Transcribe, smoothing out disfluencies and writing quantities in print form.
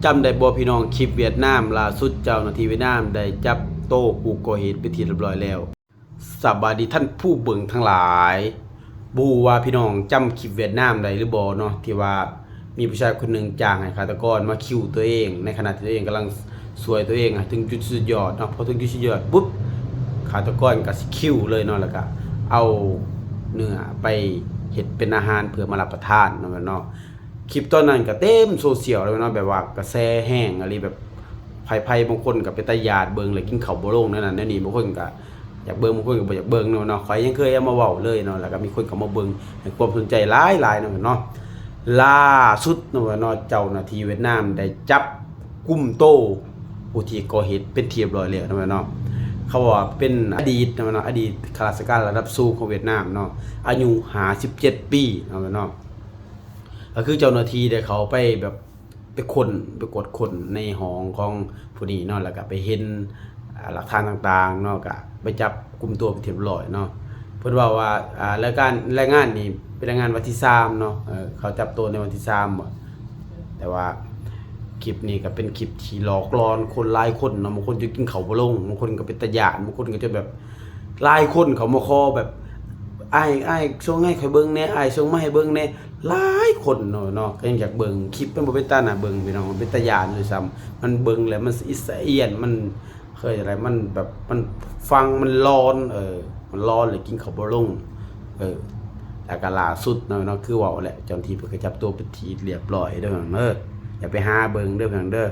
จำได้บ่พี่น้องคลิปเวียดนามล่าสุดเจ้าหน้าที่เวียดนามได้จับโต้ผู้ก่อเหตุไปที่เรียบร้อยแล้วสบายดีท่านผู้เบิ่งทั้งหลายบูว่าพี่น้องจำคลิปเวียดนามได้หรือบ่เนาะที่ว่ามีผู้ชายคนหนึ่งจ้างให้ฆาตกรมาคิวตัวเองในขณะที่ตัวเองกำลังสวยตัวเองถึงจุดสุดยอดเนาะพอถึงจุดสุดยอดปุ๊บฆาตกรก็สิคิวเลยเนาะแล้วก็เอาเนื้อไปเฮ็ดเป็นอาหารเพื่อมารับประทานเนาะคลิปตอนนั้นก็เต็มโซเชียลเลยเนาะแบบว่ากระแสแห้งอะไรแบบไผบางคนก็ไปตะยาดเบิ่งเลยกินข้าวบ่ลงนั่นนี่บางคนก็อยากเบิ่งบางคนก็บ่อยากเบิ่งเนาะข่อยยังเคยเอามาเว้าเลยเนาะแล้วก็มีคนเข้ามาเบิ่งให้ความสนใจหลายๆเนาะล่าสุดเนาะเจ้าหน้าที่เวียดนามได้จับกุมโตผู้ที่ก่อเหตุเป็นที่เรียบร้อยแล้วเนาะเขาว่าเป็นอดีตเนาะอดีตข้าราชการระดับสูงของเวียดนามเนาะอายุ57ปีเนาะก็คือเจ้าหน้าที่ได้เขาไปแบบไปกดคนในห้องของผู้นี้เนาะแล้วก็ไปเห็นหลักฐานต่างๆเนาะก็ไปจับกุมตัวไปเรียบร้อยเนาะเพิ่นว่ารายงานนี่เป็นรายงานวันที่3เนาะเขาจับตัวในวันที่3บ่แต่ว่าคลิปนี้ก็เป็นคลิปที่หลอกลอนคนหลายคนเนาะบางคนจะกินข้าวบ่ลงบางคนก็เป็นตาย้านบางคนก็จะแบบหลายคนเขามาขอแบบอ้ายส่งให้ข่อยเบิ่งแหน่อ้ายส่งมาให้เบิ่งแหน่หลายคนเนาะก็ยังอยากเบิ่งคลิปมันบ่เป็นตาน่าเบิ่งพี่น้องมันเป็นตาย้านด้วยซ้ำมันเบิ่งแล้วมันอิสะเอียนมันเคยอะไรมันแบบมันฟังมันร้อนมันร้อนเลยกินข้าวบ่ลงแต่ก็ล่าสุดเนาะคือเว้าแหละเจ้าหน้าที่เพิ่นก็จับตัวเป็นที่เรียบร้อยเด้ออย่าไปหาเบิ่งเด้อเพิ่นเด้อ